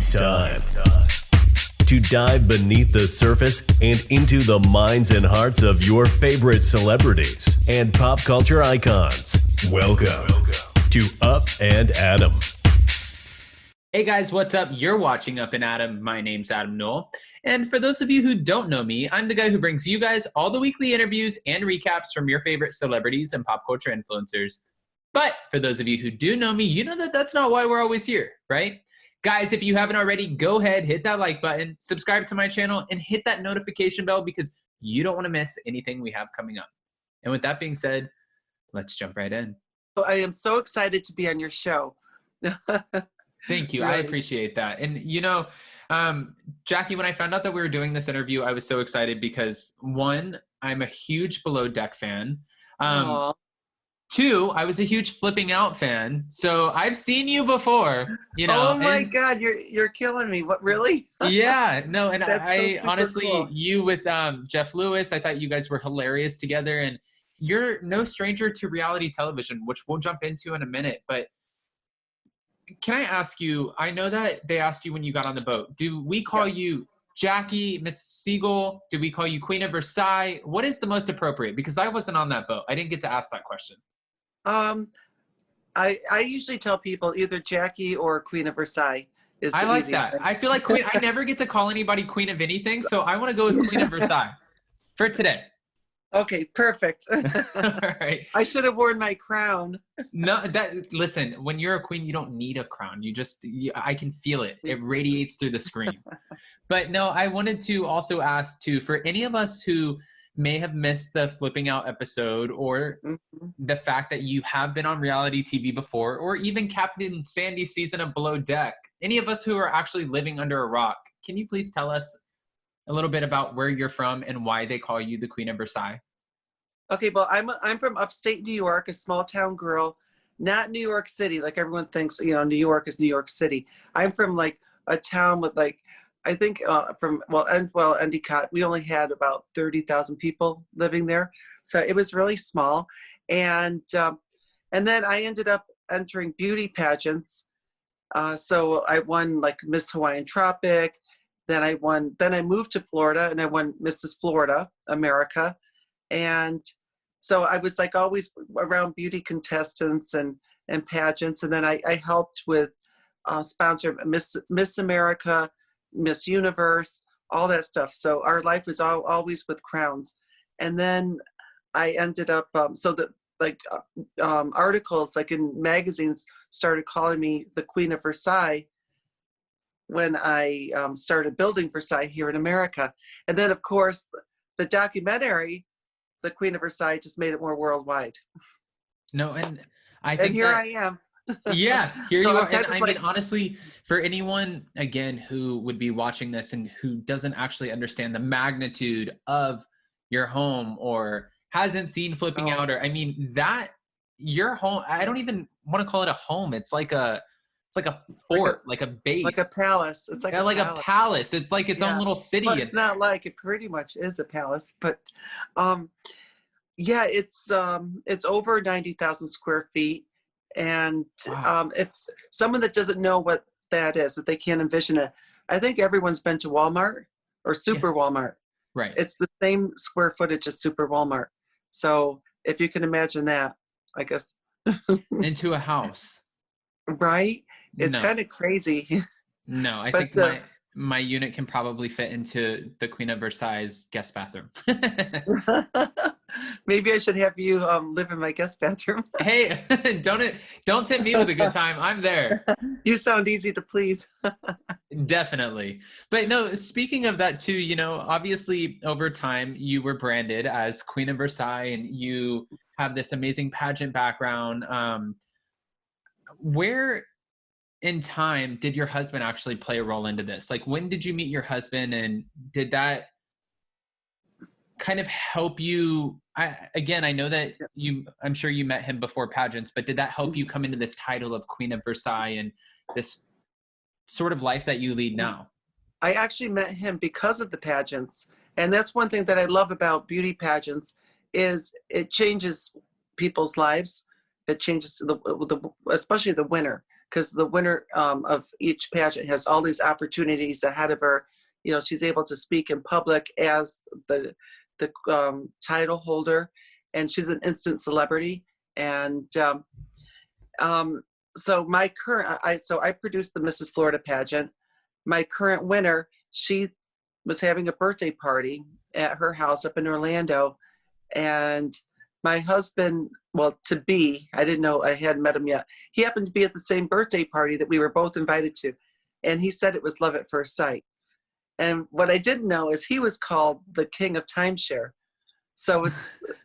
It's time to dive beneath the surface and into the minds and hearts of your favorite celebrities and pop culture icons. Welcome to Up and Adam. Hey guys, what's up? You're watching Up and Adam. My name's Adam Knoll. And for those of you who don't know me, I'm the guy who brings you guys all the weekly interviews and recaps from your favorite celebrities and pop culture influencers. But for those of you who do know me, you know that that's not why we're always here, right? Guys, if you haven't already, go ahead, hit that like button, subscribe to my channel, and hit that notification bell because you don't want to miss anything we have coming up. And with that being said, let's jump right in. I am so excited to be on your show. Thank you. Really? I appreciate that. And you know, Jackie, when I found out that we were doing this interview, I was so excited because one, I'm a huge Below Deck fan. Two, I was a huge Flipping Out fan. So I've seen you before, you know. Oh my God, you're killing me. What, really? Yeah, no, and I so honestly, cool. You with Jeff Lewis, I thought you guys were hilarious together, and you're no stranger to reality television, which we'll jump into in a minute. But can I ask you, I know that they asked you when you got on the boat, do we call you Jackie, Miss Siegel? Do we call you Queen of Versailles? What is the most appropriate? Because I wasn't on that boat. I didn't get to ask that question. I usually tell people either Jackie or Queen of Versailles is the I like easiest. that. I feel like Queen, I never get to call anybody Queen of anything, so I want to go with Queen of Versailles for today. Okay, perfect. All right. I should have worn my crown. No, listen, when you're a queen, you don't need a crown. I can feel it. It radiates through the screen. But no, I wanted to also ask too, for any of us who may have missed the Flipping Out episode or the fact that you have been on reality TV before, or even Captain Sandy's season of Below Deck, any of us who are actually living under a rock, can you please tell us a little bit about where you're from and why they call you the Queen of Versailles? Okay, well, I'm from upstate New York, a small town girl, not New York City, like everyone thinks, you know, New York is New York City. I'm from like a town with like, I think Endicott, we only had about 30,000 people living there. So it was really small. And then I ended up entering beauty pageants. So I won like Miss Hawaiian Tropic. Then I moved to Florida and I won Mrs. Florida, America. And so I was like always around beauty contestants and pageants. And then I helped with sponsor Miss America, Miss Universe, all that stuff. So our life was always with crowns. And then I ended up, articles like in magazines started calling me the Queen of Versailles when I started building Versailles here in America. And then of course the documentary, The Queen of Versailles, just made it more worldwide. No, and I think I am. Yeah, here So you I'm are. kind And of I like- mean, honestly, for anyone, again, who would be watching this and who doesn't actually understand the magnitude of your home or hasn't seen Flipping Out, or I mean, that your home, I don't even want to call it a home. It's like a fort, like a base. Like a palace. It's like a palace. It's like its own little city. Well, it's not like, it pretty much is a palace, but it's over 90,000 square feet. And Wow. if someone that doesn't know what that is, that they can't envision it, I think everyone's been to Walmart or Super Walmart. Right. It's the same square footage as Super Walmart. So if you can imagine that, I guess. Into a house. Right? It's No. kind of crazy. No, I But, think my unit can probably fit into the Queen of Versailles guest bathroom. Maybe I should have you live in my guest bathroom. Hey, don't tip me with a good time. I'm there. You sound easy to please. Definitely. But no, speaking of that too, you know, obviously over time you were branded as Queen of Versailles and you have this amazing pageant background. Where in time did your husband actually play a role into this? Like, when did you meet your husband, and did that kind of help you? I know that I'm sure you met him before pageants, but did that help you come into this title of Queen of Versailles and this sort of life that you lead now? I actually met him because of the pageants. And that's one thing that I love about beauty pageants is it changes people's lives. It changes especially the winner. because the winner of each pageant has all these opportunities ahead of her. You know, she's able to speak in public as the title holder, and she's an instant celebrity. And so my current, I produced the Mrs. Florida pageant. My current winner, she was having a birthday party at her house up in Orlando, and my husband, well, to be, I didn't know, I hadn't met him yet. He happened to be at the same birthday party that we were both invited to, and he said it was love at first sight. And what I didn't know is he was called the king of timeshare. So it's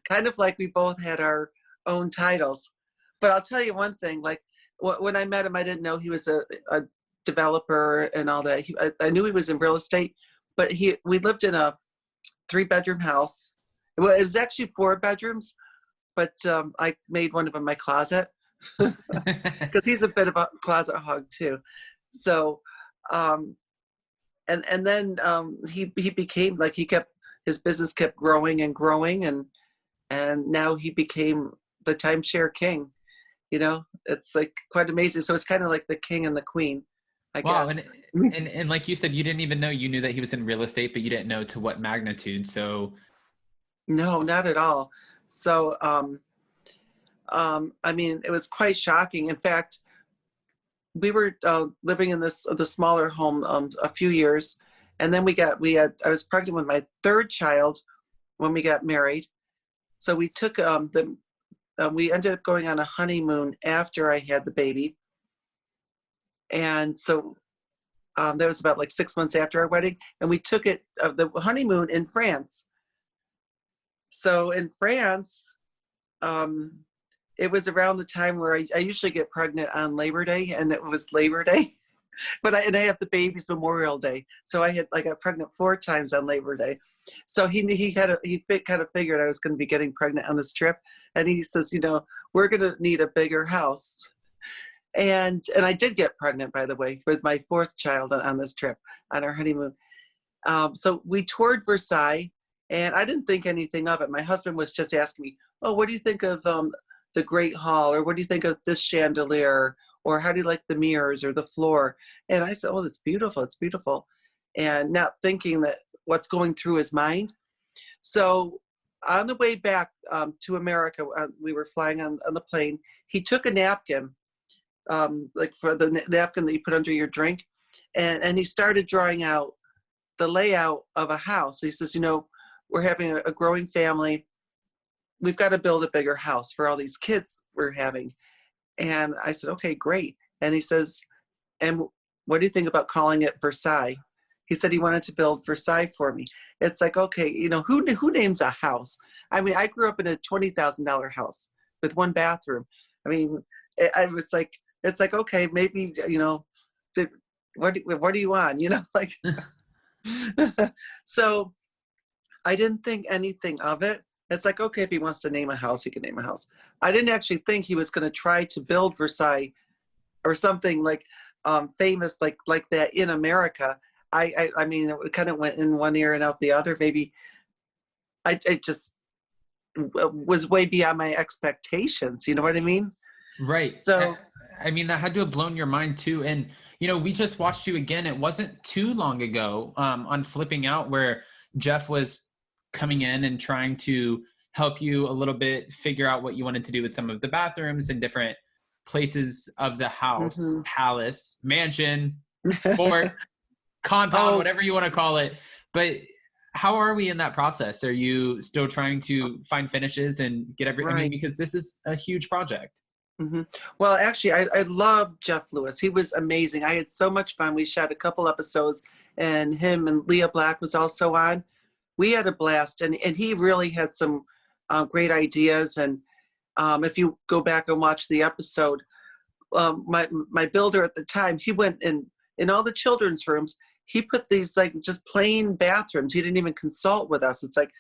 kind of like we both had our own titles. But I'll tell you one thing, like when I met him, I didn't know he was a developer and all that. I knew he was in real estate, but we lived in a 3-bedroom house. Well, it was actually 4 bedrooms, but I made one of them my closet because he's a bit of a closet hog too. So, and then he became like, his business kept growing and growing, and now he became the timeshare king. You know, it's like quite amazing. So it's kind of like the king and the queen, I guess. And like you said, you didn't even know, you knew that he was in real estate, but you didn't know to what magnitude. So no, not at all. So I mean, it was quite shocking. In fact, we were living in the smaller home a few years, and then I was pregnant with my 3rd child when we got married. So we took we ended up going on a honeymoon after I had the baby. And so that was about like 6 months after our wedding. And we took the honeymoon in France. So in France, it was around the time where I usually get pregnant on Labor Day, and it was Labor Day. But I have the baby's Memorial Day. So I got pregnant 4 times on Labor Day. So he kind of figured I was going to be getting pregnant on this trip. And he says, you know, we're going to need a bigger house. And I did get pregnant, by the way, with my 4th child on this trip, on our honeymoon. So we toured Versailles, and I didn't think anything of it. My husband was just asking me, oh, what do you think of the Great Hall? Or what do you think of this chandelier? Or how do you like the mirrors or the floor? And I said, oh, it's beautiful. It's beautiful. And not thinking that what's going through his mind. So on the way back to America, we were flying on the plane. He took a napkin, like for the napkin that you put under your drink, and he started drawing out the layout of a house. He says, you know, we're having a growing family. We've got to build a bigger house for all these kids we're having. And I said, okay, great. And he says, and what do you think about calling it Versailles? He said he wanted to build Versailles for me. It's like, okay, you know, who names a house? I mean, I grew up in a $20,000 house with 1 bathroom. I mean, it's like, okay, maybe, you know, what are you on? You know, like, so I didn't think anything of it. It's like, okay, if he wants to name a house, he can name a house. I didn't actually think he was going to try to build Versailles or something like famous like that in America. I mean, it kind of went in one ear and out the other. Maybe I just was way beyond my expectations. You know what I mean? Right. So, I mean, that had to have blown your mind too. And, you know, we just watched you again. It wasn't too long ago on Flipping Out, where Jeff was coming in and trying to help you a little bit figure out what you wanted to do with some of the bathrooms and different places of the house, palace, mansion, fort, compound, whatever you want to call it. But how are we in that process? Are you still trying to find finishes and get everything? Right. I mean, because this is a huge project. Mm-hmm. Well, actually, I love Jeff Lewis. He was amazing. I had so much fun. We shot a couple episodes, and him and Leah Black was also on. We had a blast, and he really had some great ideas. And if you go back and watch the episode, my builder at the time, he went in all the children's rooms. He put these like just plain bathrooms. He didn't even consult with us. It's like,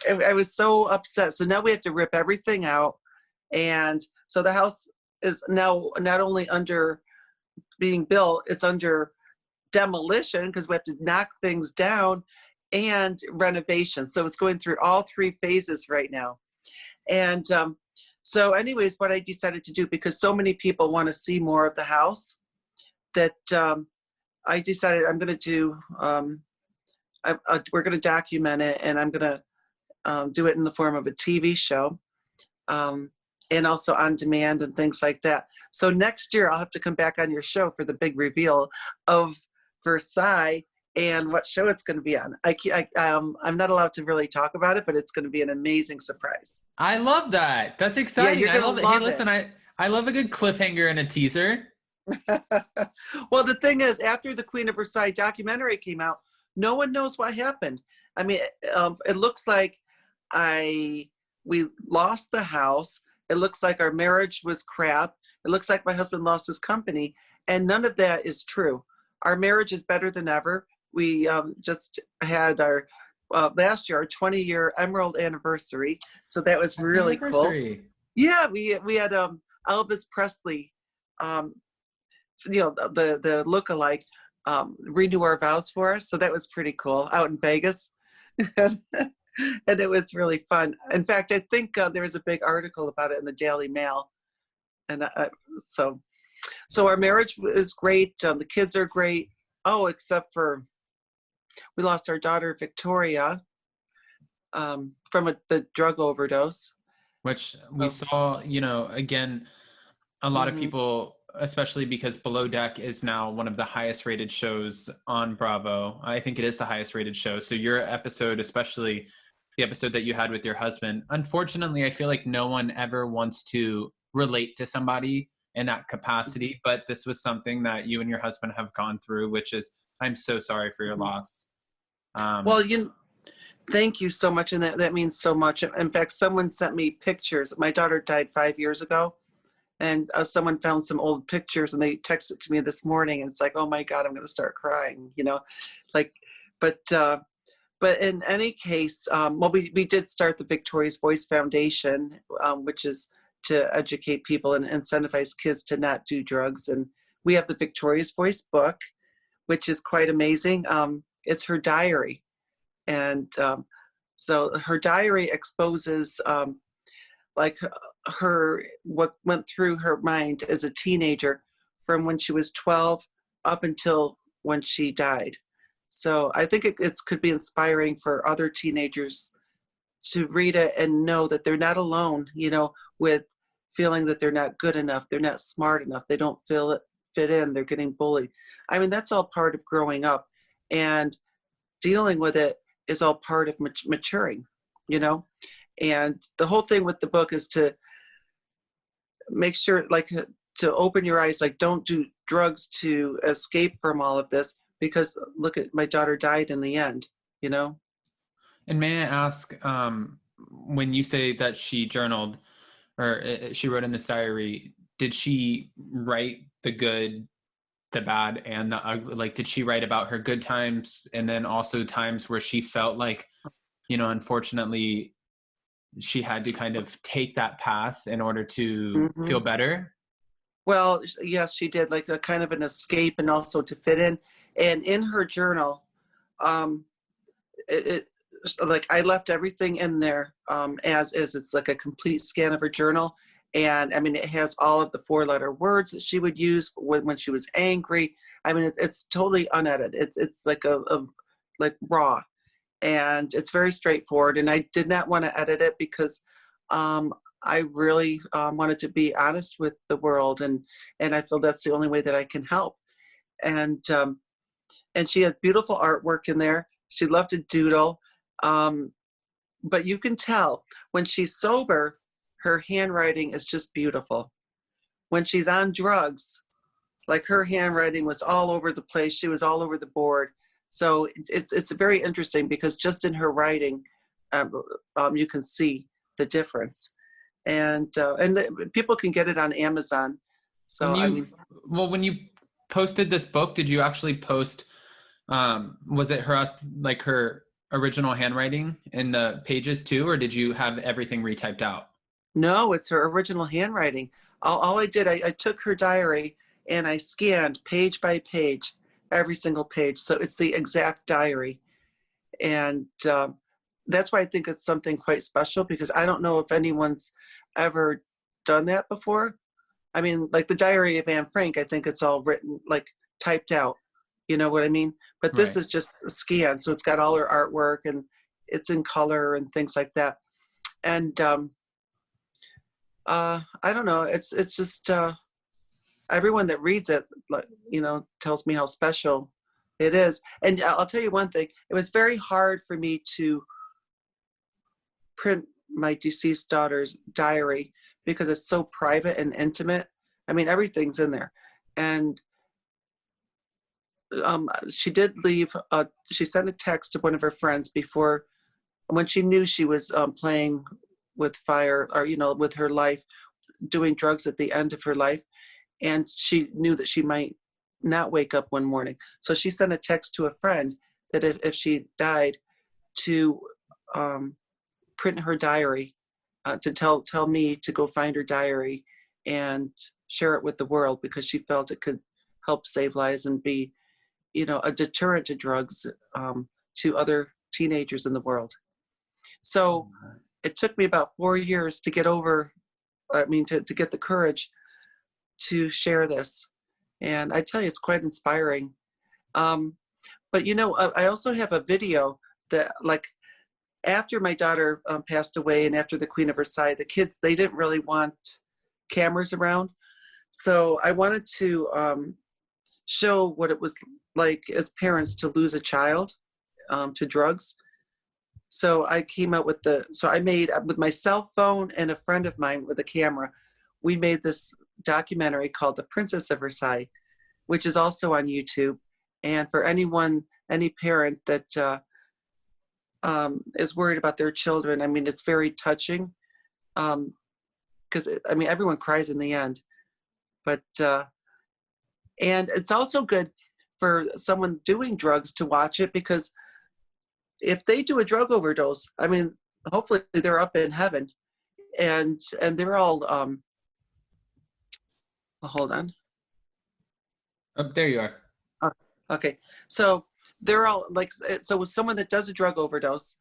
I was so upset. So now we have to rip everything out. And so the house is now not only under being built, it's under demolition because we have to knock things down, and renovation. So it's going through all 3 phases right now. And So anyways, what I decided to do, because so many people want to see more of the house, that I decided I'm going to do, we're going to document it, and I'm going to do it in the form of a TV show, and also on demand and things like that. So next year I'll have to come back on your show for the big reveal of Versailles and what show it's going to be on. I'm not allowed to really talk about it, but it's going to be an amazing surprise. I love that. That's exciting. Yeah, I love it. Hey, listen, I love a good cliffhanger and a teaser. Well, the thing is, after the Queen of Versailles documentary came out, no one knows what happened. I mean, it looks like we lost the house. It looks like our marriage was crap. It looks like my husband lost his company, and none of that is true. Our marriage is better than ever. We just had our last year, our 20-year Emerald anniversary, so that was really cool. Yeah, we had Elvis Presley, the look-alike, renew our vows for us, so that was pretty cool out in Vegas. And it was really fun. In fact, I think there was a big article about it in the Daily Mail. And so our marriage is great. The kids are great. Oh, except for we lost our daughter, Victoria, from the drug overdose. Which we saw, again, a lot of people, especially because Below Deck is now one of the highest rated shows on Bravo. I think it is the highest rated show. So your episode, especially the episode that you had with your husband, unfortunately, I feel like no one ever wants to relate to somebody in that capacity, but this was something that you and your husband have gone through, which is, I'm so sorry for your loss. Well, thank you so much. And that means so much. In fact, someone sent me pictures. My daughter died 5 years ago. And someone found some old pictures and they texted to me this morning, and it's like, oh my God, I'm going to start crying, but in any case, we did start the Victoria's Voice Foundation, which is to educate people and incentivize kids to not do drugs. And we have the Victoria's Voice book, which is quite amazing. It's her diary. And so her diary exposes what went through her mind as a teenager from when she was 12 up until when she died. So I think it could be inspiring for other teenagers to read it and know that they're not alone, with feeling that they're not good enough, they're not smart enough, they don't fit in, they're getting bullied. I mean, that's all part of growing up, and dealing with it is all part of maturing, And the whole thing with the book is to make sure, to open your eyes, don't do drugs to escape from all of this, because look at, my daughter died in the end, And may I ask, when you say that she journaled or she wrote in this diary, did she write the good, the bad, and the ugly? Did she write about her good times and then also times where she felt like, unfortunately, she had to kind of take that path in order to feel better? Well, yes, she did, a kind of an escape and also to fit in. And in her journal, I left everything in there as is. It's like a complete scan of her journal. And I mean, it has all of the 4-letter words that she would use when she was angry. I mean, it's totally unedited. It's like raw. And it's very straightforward. And I did not want to edit it because I really wanted to be honest with the world. And I feel that's the only way that I can help. And she had beautiful artwork in there. She loved to doodle. But you can tell when she's sober, her handwriting is just beautiful. When she's on drugs, her handwriting was all over the place. She was all over the board. So it's very interesting because just in her writing, you can see the difference. And people can get it on Amazon. So when you posted this book, did you actually post? Was it her original handwriting in the pages too, or did you have everything retyped out? No, it's her original handwriting. All I did, I took her diary and I scanned page by page, every single page. So it's the exact diary. And that's why I think it's something quite special, because I don't know if anyone's ever done that before. I mean, like the Diary of Anne Frank, I think it's all written, like typed out. You know what I mean? But this Right. is just a scan. So it's got all her artwork and it's in color and things like that. And I don't know. It's just everyone that reads it, like, tells me how special it is. And I'll tell you one thing. It was very hard for me to print my deceased daughter's diary because it's so private and intimate. I mean, everything's in there. And she did leave, she sent a text to one of her friends before, when she knew she was playing with fire, or, with her life, doing drugs at the end of her life. And she knew that she might not wake up one morning. So she sent a text to a friend that if she died, to print her diary, to tell me to go find her diary and share it with the world, because she felt it could help save lives and be, a deterrent to drugs, to other teenagers in the world. So it took me about 4 years to get to get the courage to share this. And I tell you, it's quite inspiring. But I also have a video that, like, after my daughter passed away and after the Queen of Versailles, the kids, they didn't really want cameras around. So I wanted to show what it was like as parents to lose a child to drugs. So I came up with I made, with my cell phone and a friend of mine with a camera, we made this documentary called The Princess of Versailles, which is also on YouTube. And for any parent that is worried about their children, I mean, it's very touching, because everyone cries in the end. But and it's also good for someone doing drugs to watch it, because if they do a drug overdose, I mean, hopefully they're up in heaven, and they're all hold on. Oh, there you are. Okay, so they're all like, so someone that does a drug overdose,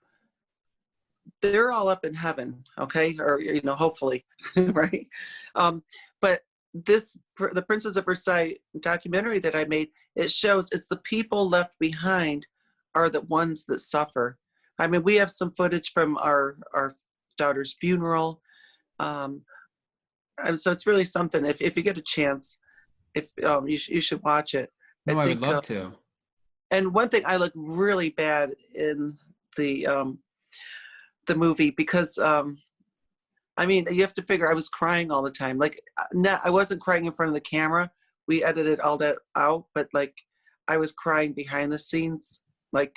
they're all up in heaven, okay, or hopefully, right? But the Princess of Versailles documentary that I made, it shows it's the people left behind are the ones that suffer. I mean, we have some footage from our daughter's funeral. So it's really something. If you get a chance, if you should watch it. No, I would love to. And one thing, I look really bad in the movie because you have to figure, I was crying all the time. Like, I wasn't crying in front of the camera. We edited all that out, but like, I was crying behind the scenes, like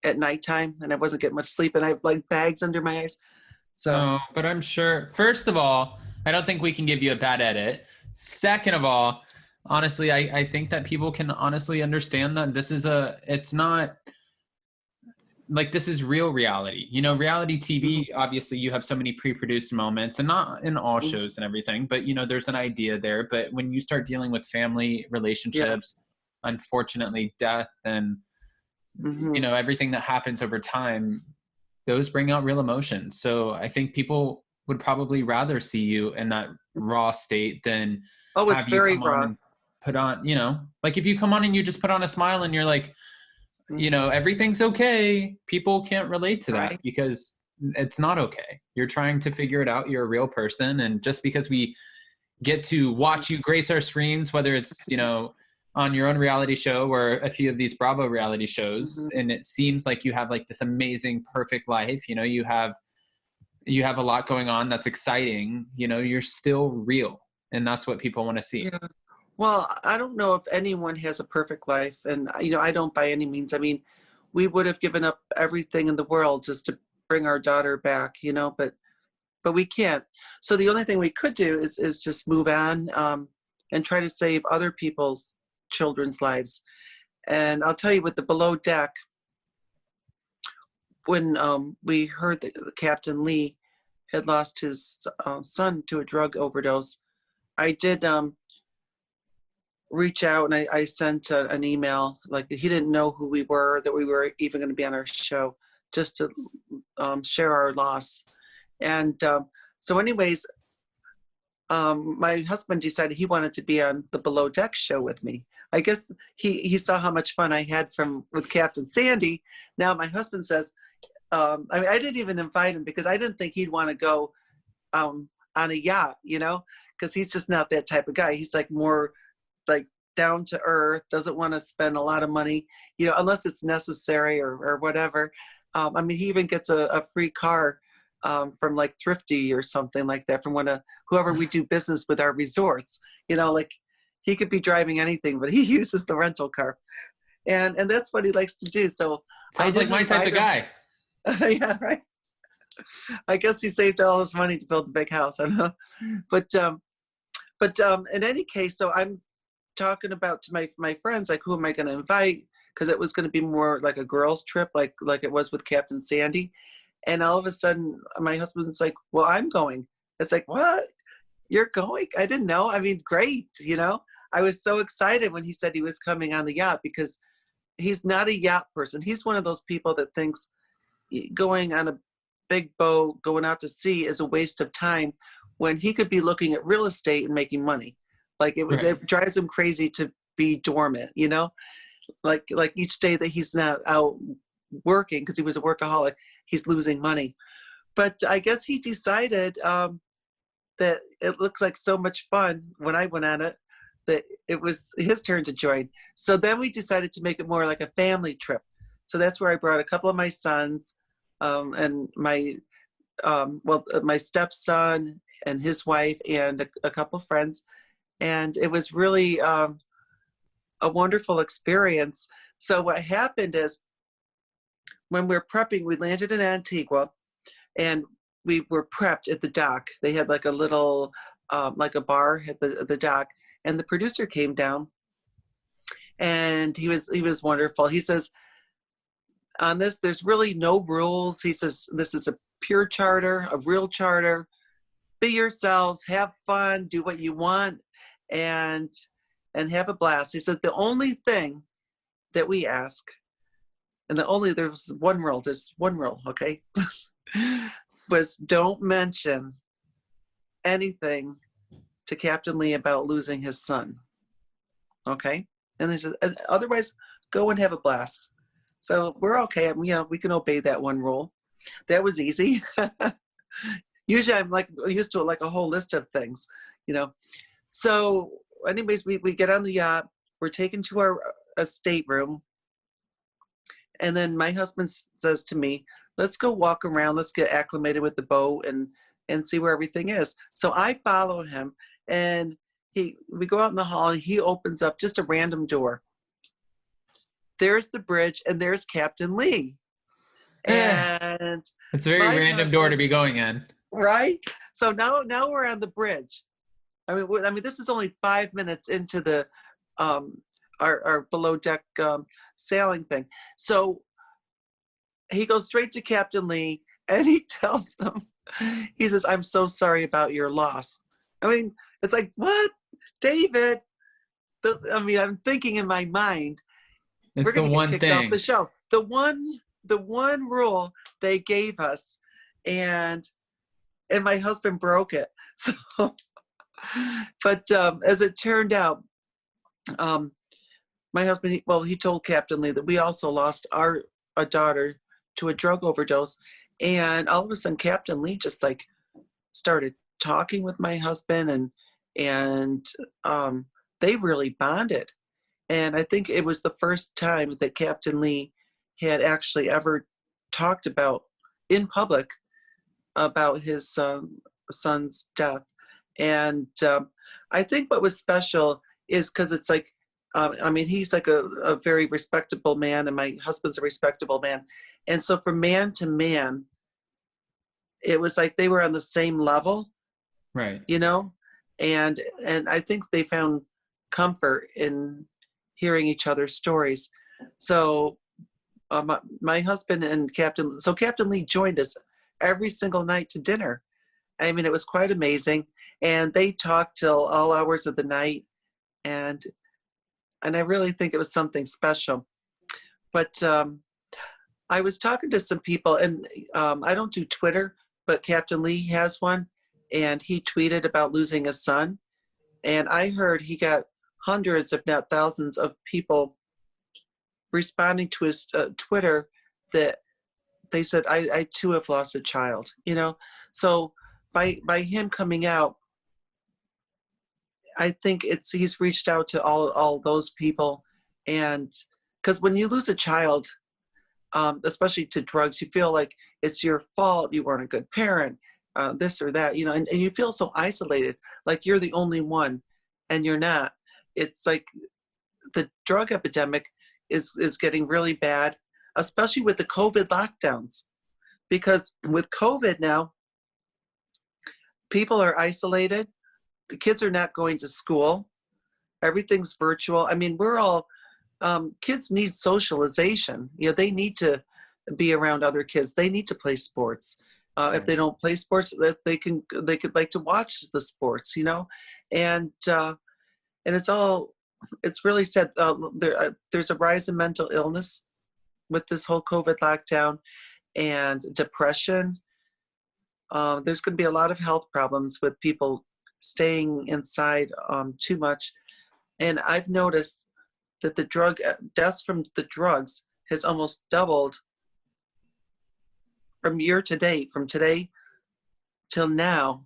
at nighttime, and I wasn't getting much sleep, and I have like bags under my eyes. So, no, but I'm sure, first of all, I don't think we can give you a bad edit. Second of all, honestly, I think that people can honestly understand that it's not like, this is real reality. Reality TV, obviously you have so many pre-produced moments, and not in all shows and everything, but there's an idea there. But when you start dealing with family relationships, unfortunately death, and everything that happens over time, those bring out real emotions. So I think people would probably rather see you in that raw state than it's very raw. Put on, like if you come on and you just put on a smile and you're like, everything's okay, people can't relate to that, because it's not okay. You're trying to figure it out. You're a real person. And just because we get to watch you grace our screens, whether it's, on your own reality show or a few of these Bravo reality shows, and it seems like you have like this amazing, perfect life, you have a lot going on that's exciting, you're still real. And that's what people want to see. Yeah. Well, I don't know if anyone has a perfect life, and I don't by any means. I mean, we would have given up everything in the world just to bring our daughter back, but we can't. So the only thing we could do is just move on, and try to save other people's children's lives. And I'll tell you, with the Below Deck, when we heard that Captain Lee had lost his son to a drug overdose, I did reach out, and I sent an email. Like, he didn't know who we were, that we were even going to be on our show, just to share our loss. And so anyways, my husband decided he wanted to be on the Below Deck show with me. I guess he saw how much fun I had with Captain Sandy. Now my husband says, I mean, I didn't even invite him because I didn't think he'd want to go on a yacht, because he's just not that type of guy. He's like more like down to earth, doesn't want to spend a lot of money, unless it's necessary or whatever. I mean, he even gets a free car from like Thrifty or something like that from whoever we do business with our resorts. Like he could be driving anything, but he uses the rental car, and that's what he likes to do. So sounds like my type of guy. Yeah, right. I guess he saved all his money to build a big house. I don't know, but in any case, so I'm talking about to my friends, like, who am I going to invite? Because it was going to be more like a girls' trip, like it was with Captain Sandy. And all of a sudden, my husband's like, "Well, I'm going." It's like, "What? You're going?" I didn't know. I mean, great. I was so excited when he said he was coming on the yacht, because he's not a yacht person. He's one of those people that thinks going on a big boat, going out to sea is a waste of time when he could be looking at real estate and making money. Like it drives him crazy to be dormant, like each day that he's not out working, because he was a workaholic, he's losing money. But I guess he decided that it looks like so much fun when I went on it, that it was his turn to join. So then we decided to make it more like a family trip. So that's where I brought a couple of my sons, and my stepson and his wife and a couple of friends. And it was really a wonderful experience. So what happened is, when we were prepping, we landed in Antigua, and we were prepped at the dock. They had like a little, like a bar at the dock, and the producer came down, and he was wonderful. He says, "On this, there's really no rules." He says, "This is a pure charter, a real charter. Be yourselves, have fun, do what you want, and have a blast." He said, "The only thing that we ask," and there's one rule, okay, was don't mention anything to Captain Lee about losing his son. Okay? And they said, otherwise, go and have a blast. So we're okay. I mean, we can obey that one rule. That was easy. Usually I'm like used to like a whole list of things, So anyways, we get on the yacht. We're taken to our stateroom. And then my husband says to me, "Let's go walk around. Let's get acclimated with the boat and see where everything is." So I follow him, and we go out in the hall, and he opens up just a random door. There's the bridge, and there's Captain Lee. And it's a very random door to be going in. Right? So now we're on the bridge. I mean, this is only 5 minutes into the our below deck sailing thing. So he goes straight to Captain Lee, and he tells him, he says, "I'm so sorry about your loss." I mean, it's like, what, David? I'm thinking in my mind, we're going to get kicked off the show. The one rule they gave us, and my husband broke it. So, but as it turned out, my husband, he told Captain Lee that we also lost a daughter to a drug overdose, and all of a sudden Captain Lee just like started talking with my husband, and they really bonded. And I think it was the first time that Captain Lee had actually ever talked about in public about his son's death. And I think what was special is because it's like, he's like a very respectable man, and my husband's a respectable man. And so from man to man, it was like they were on the same level, right? And I think they found comfort in hearing each other's stories. So my husband and Captain Lee joined us every single night to dinner. I mean, it was quite amazing. And they talked till all hours of the night. And I really think it was something special. But I was talking to some people, and I don't do Twitter, but Captain Lee has one. and he tweeted about losing a son. And I heard he got hundreds, if not thousands, of people responding to his Twitter that they said, I too have lost a child, you know? So by him coming out, I think he's reached out to all those people. And because when you lose a child, especially to drugs, you feel like it's your fault, you weren't a good parent, this or that, you know, and you feel so isolated, like you're the only one, and you're not. It's like the drug epidemic is getting really bad, especially with the COVID lockdowns, because with COVID now, people are isolated. The kids are not going to school. Everything's virtual. I mean, we're all, kids need socialization. You know, they need to be around other kids. They need to play sports. If they don't play sports, they could like to watch the sports, you know? And it's really sad. There's a rise in mental illness with this whole COVID lockdown and depression. There's going to be a lot of health problems with people staying inside too much. And I've noticed that the deaths from the drugs has almost doubled from year to date, from today till now,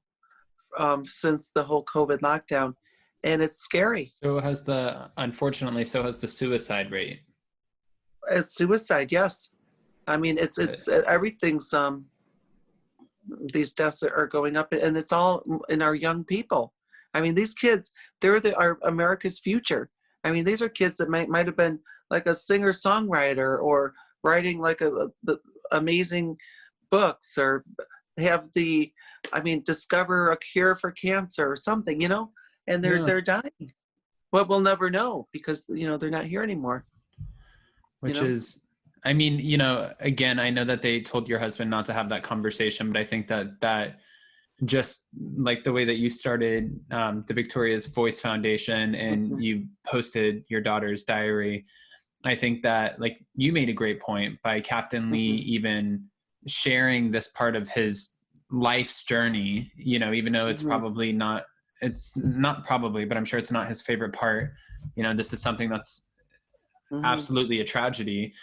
since the whole COVID lockdown. And it's scary. Unfortunately, so has the suicide rate. It's suicide, yes. I mean, it's everything's, these deaths are going up, and it's all in our young people. I mean, these kids, are America's future. I mean, these are kids that might have been like a singer-songwriter or writing like the amazing books, or have discover a cure for cancer or something, you know, and they're dying. Well, we'll never know because, you know, they're not here anymore. Which is, I mean, you know, again, I know that they told your husband not to have that conversation, but I think that just like the way that you started the Victoria's Voice Foundation and you posted your daughter's diary, I think that like you made a great point by Captain Lee even sharing this part of his life's journey, you know, even though it's not probably, but I'm sure it's not his favorite part. You know, this is something that's absolutely a tragedy.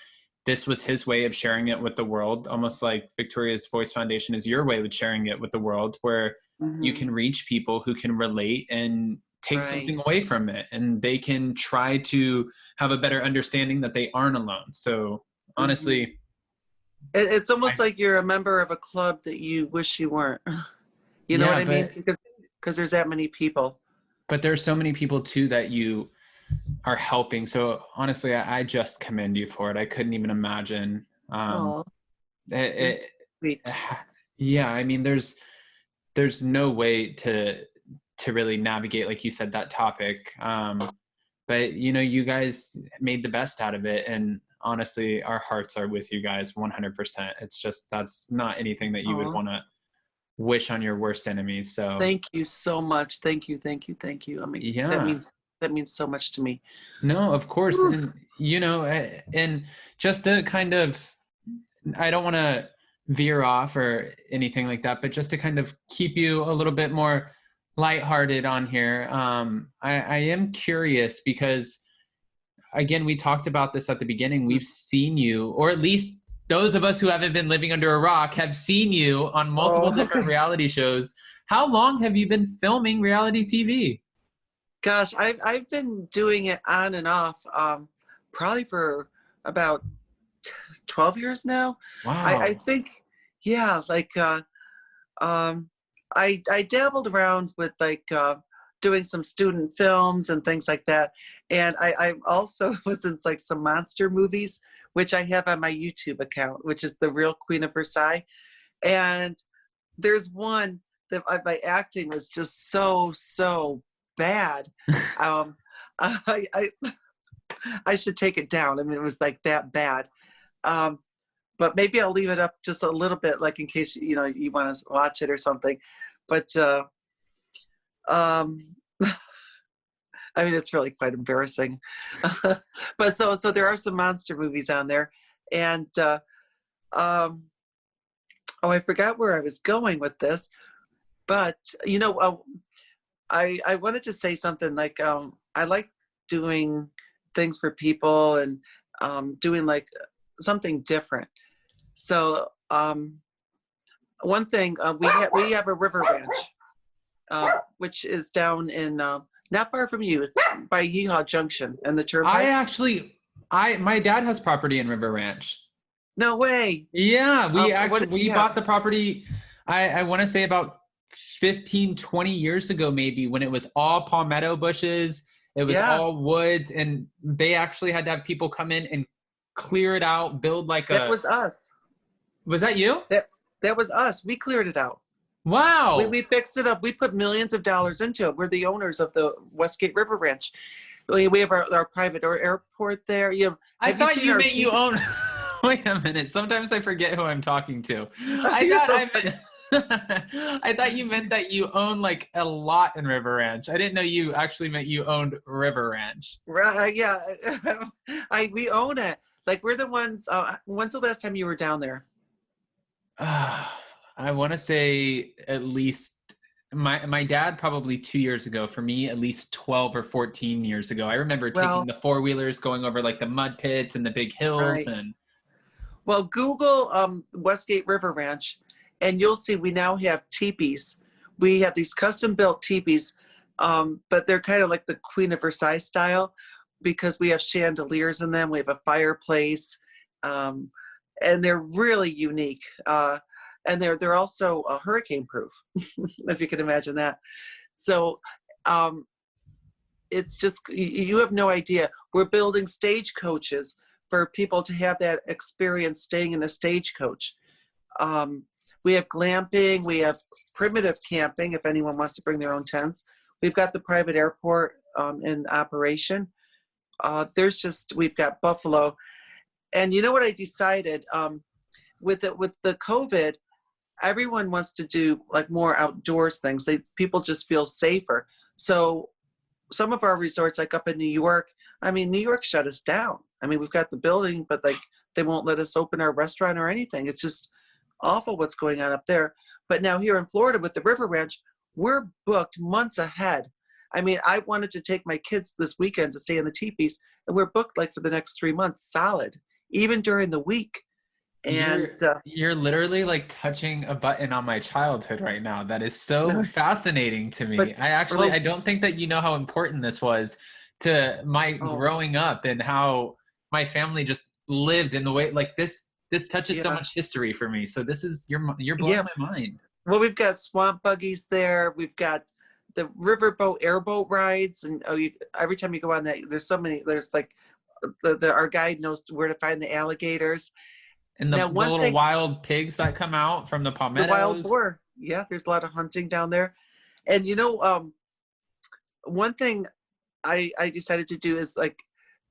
This was his way of sharing it with the world, almost like Victoria's Voice Foundation is your way of sharing it with the world, where you can reach people who can relate and take something away from it, and they can try to have a better understanding that they aren't alone. So honestly, it's almost like you're a member of a club that you wish you weren't. You know what I mean? Because there's that many people. But there's so many people too that you are helping. So honestly, I just commend you for it. I couldn't even imagine. Sweet. Yeah, I mean, there's no way to really navigate, like you said, that topic. But you know, you guys made the best out of it, and honestly, our hearts are with you guys 100%. It's just, that's not anything that you would want to wish on your worst enemy. So thank you so much. Thank you. I mean, that means so much to me. No, of course. And you know, and just to kind of, I don't want to veer off or anything like that, but just to kind of keep you a little bit more lighthearted on here. I am curious because, again, we talked about this at the beginning. We've seen you, or at least those of us who haven't been living under a rock have seen you on multiple different reality shows. How long have you been filming reality TV? Gosh, I've been doing it on and off, probably for about 12 years now. Wow. I think, yeah, like I dabbled around with like doing some student films and things like that. And I also was in like some monster movies, which I have on my YouTube account, which is The Real Queen of Versailles. And there's one that my acting was just so bad. I should take it down. I mean, it was like that bad. But maybe I'll leave it up just a little bit, like in case, you know, you want to watch it or something. But I mean, it's really quite embarrassing. But so there are some monster movies on there. And I forgot where I was going with this. But I wanted to say something like I like doing things for people and doing like something different. So one thing we have a river ranch, which is down in not far from you. It's by Yeehaw Junction and the Turnpike. My dad has property in River Ranch. No way. Yeah, we have? bought the property. I want to say about 15, 20 years ago, maybe, when it was all palmetto bushes. It was all woods, and they actually had to have people come in and clear it out, build That was us. Was that you? That was us. We cleared it out. Wow. We fixed it up. We put millions of dollars into it. We're the owners of the Westgate River Ranch. We have our private airport there. I thought you meant you own. Wait a minute. Sometimes I forget who I'm talking to. I thought you meant that you own like a lot in River Ranch. I didn't know you actually meant you owned River Ranch. Right? Yeah. We own it. Like, we're the ones. When's the last time you were down there? I want to say at least my dad probably 2 years ago. For me, at least 12 or 14 years ago. I remember taking the four-wheelers, going over like the mud pits and the big hills. Right. And well, Google Westgate River Ranch, and you'll see we now have teepees. We have these custom-built teepees, but they're kind of like the Queen of Versailles style because we have chandeliers in them. We have a fireplace, and they're really unique. And they're also hurricane-proof, if you can imagine that. So it's just, you have no idea. We're building stagecoaches for people to have that experience staying in a stagecoach. We have glamping. We have primitive camping if anyone wants to bring their own tents. We've got the private airport in operation. We've got Buffalo. And you know what I decided? With the COVID, everyone wants to do like more outdoors things. People just feel safer. So some of our resorts, like up in New York, New York shut us down. We've got the building, but like they won't let us open our restaurant or anything. It's just awful what's going on up there. But now here in Florida with the River Ranch, we're booked months ahead. I wanted to take my kids this weekend to stay in the teepees, and we're booked like for the next 3 months solid, even during the week. And you're literally like touching a button on my childhood right now. That is so fascinating to me. But, I don't think that you know how important this was to my growing up and how my family just lived in the way like this touches so much history for me. So this is you're blowing my mind. Well, we've got swamp buggies there. We've got the riverboat airboat rides, and every time you go on that, there's so many. There's like our guide knows where to find the alligators. And the little wild pigs that come out from the palmettos. The wild boar. Yeah, there's a lot of hunting down there. And one thing I decided to do is like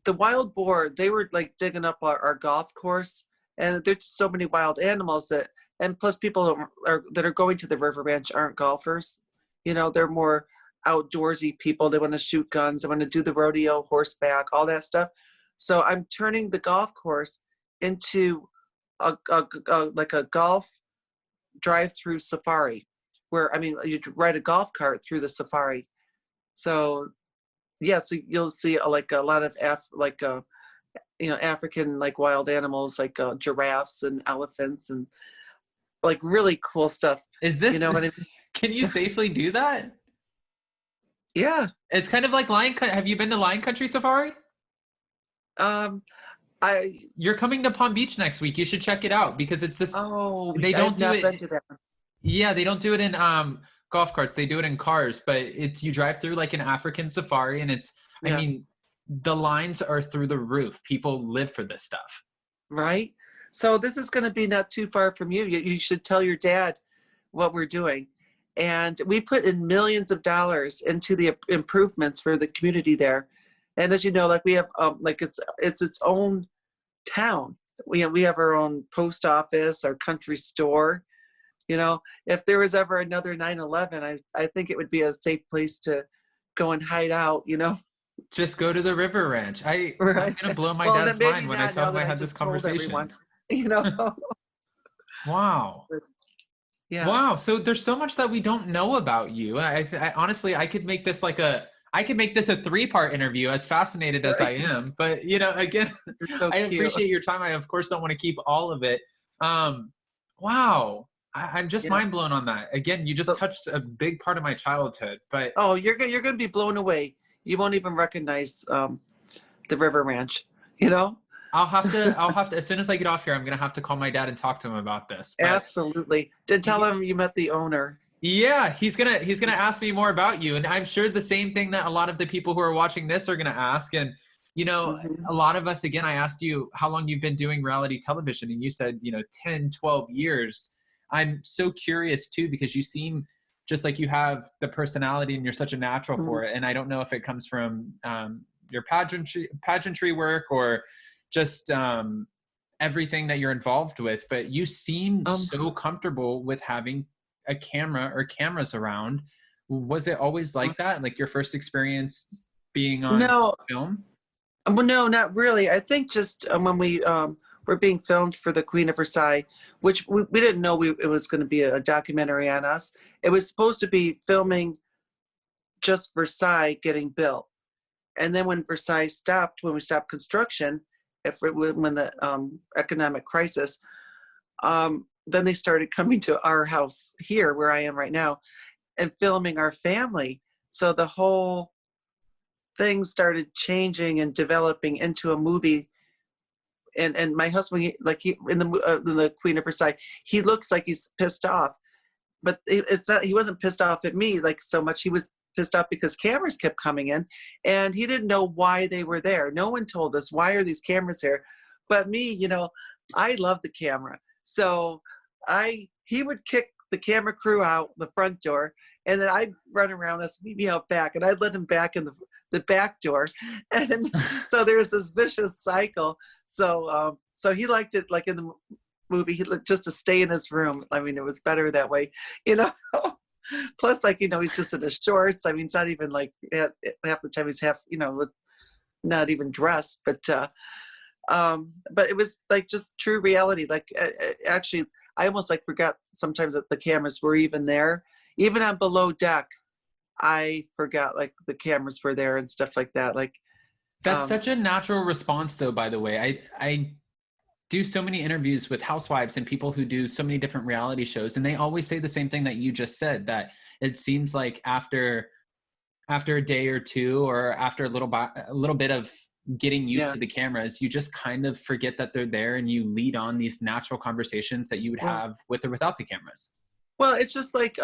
the wild boar, they were like digging up our golf course. And there's so many wild animals and plus people that are going to the River Ranch aren't golfers. They're more outdoorsy people. They want to shoot guns. They want to do the rodeo, horseback, all that stuff. So I'm turning the golf course into like a golf drive-through safari where you ride a golf cart through the safari. So so you'll see like a lot of African like wild animals like giraffes and elephants and like really cool stuff. Is this Can you safely do that? Yeah, it's kind of like have you been to Lion Country Safari? You're coming to Palm Beach next week. You should check it out because it's this. Oh, they don't do it. Been to that. Yeah, they don't do it in golf carts. They do it in cars, but you drive through like an African safari, and it's. Yeah. The lines are through the roof. People live for this stuff. Right. So this is going to be not too far from you. You should tell your dad what we're doing, and we put in millions of dollars into the improvements for the community there. And as you know, like we have, like it's its own town. We have our own post office, our country store. If there was ever another 9/11, I think it would be a safe place to go and hide out. Just go to the River Ranch. I'm gonna blow my dad's mind when I tell him I had this conversation. Wow. Yeah. Wow. So there's so much that we don't know about you. I honestly, I could make this I could make this a 3-part interview, as fascinated as I Right. am. But, again, You're so I cute. appreciate your time. I, of course, don't want to keep all of it. Wow. I'm just Yeah. mind blown on that. Again, you just So, touched a big part of my childhood. But oh, you're gonna be blown away. You won't even recognize the River Ranch. You know? I'll have to, as soon as I get off here, I'm going to have to call my dad and talk to him about this. But Absolutely. To tell him you met the owner. yeah, he's gonna ask me more about you, and I'm sure the same thing that a lot of the people who are watching this are gonna ask. And Mhm. a lot of us, again, I asked you how long you've been doing reality television, and you said 10, 12 years. I'm so curious too, because you seem just like you have the personality, and you're such a natural Mhm. for it. And I don't know if it comes from your pageantry work, or just everything that you're involved with, but you seem Um, so comfortable with having a camera or cameras around. Was it always like that? Like your first experience being on no, film? well, no, not really. I think just when we were being filmed for the Queen of Versailles, which we didn't know it was going to be a documentary on us. It was supposed to be filming just Versailles getting built. And then when Versailles stopped, when we stopped construction, when the economic crisis, then they started coming to our house here, where I am right now, and filming our family. So the whole thing started changing and developing into a movie. And my husband, he in the Queen of Versailles, he looks like he's pissed off, but it's not. He wasn't pissed off at me like so much. He was pissed off because cameras kept coming in, and he didn't know why they were there. No one told us why are these cameras here, but me, I love the camera, so he would kick the camera crew out the front door, and then I'd run around us, meet me out back, and I'd let him back in the back door, and so there was this vicious cycle. So he liked it, like in the movie, just to stay in his room. I mean, it was better that way, you know. Plus, he's just in his shorts. I mean, it's not even like half the time he's with not even dressed. But it was like just true reality. Like actually, I almost like forgot sometimes that the cameras were even there. Even on Below Deck, I forgot like the cameras were there and stuff like that. Like, That's such a natural response, though, by the way. I do so many interviews with housewives and people who do so many different reality shows, and they always say the same thing that you just said, that it seems like after a day or two, or after a little bit of getting used yeah, to the cameras, you just kind of forget that they're there, and you lead on these natural conversations that you would yeah. have with or without the cameras. Well, it's just like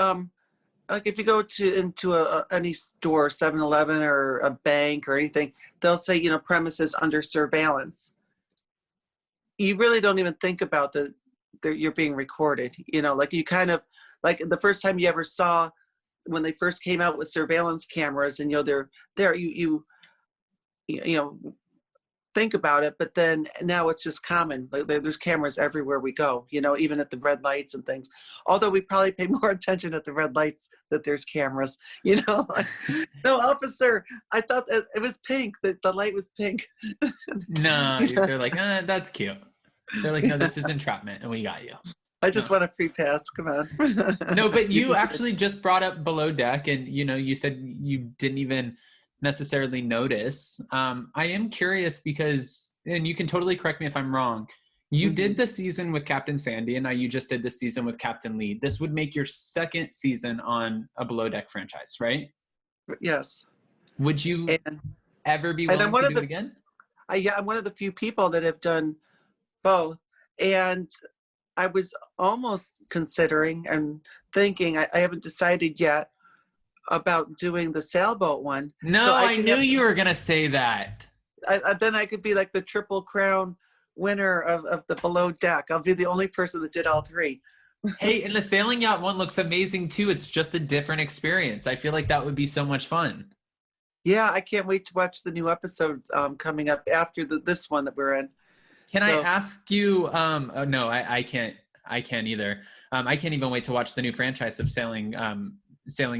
if you go into any store, 7-Eleven or a bank or anything, they'll say, premises under surveillance. You really don't even think about that you're being recorded. Like you kind of, like the first time you ever saw when they first came out with surveillance cameras, and they're there, you think about it, but then now it's just common. Like there's cameras everywhere we go, even at the red lights and things. Although we probably pay more attention at the red lights that there's cameras, like, no, officer, I thought it was pink, the light was pink. No, Yeah. they're like, that's cute. They're like, no, this is entrapment, and we got you. I just No. want a free pass. Come on. No, but you actually just brought up Below Deck, and you said you didn't even necessarily notice. I am curious because, and you can totally correct me if I'm wrong, you did the season with Captain Sandy, and now you just did the season with Captain Lee. This would make your second season on a Below Deck franchise, right? Yes. Would you And ever be and I'm willing one to of do it the again? I'm one of the few people that have done both. And I was almost considering and thinking, I haven't decided yet about doing the sailboat one. No, So I knew you were going to say that. then I could be like the Triple Crown winner of the Below Deck. I'll be the only person that did all three. Hey, and the sailing yacht one looks amazing too. It's just a different experience. I feel like that would be so much fun. Yeah, I can't wait to watch the new episode coming up after this one that we're in. Can I So- ask you? Oh, no, I can't. I can't either. I can't even wait to watch the new franchise of Sailing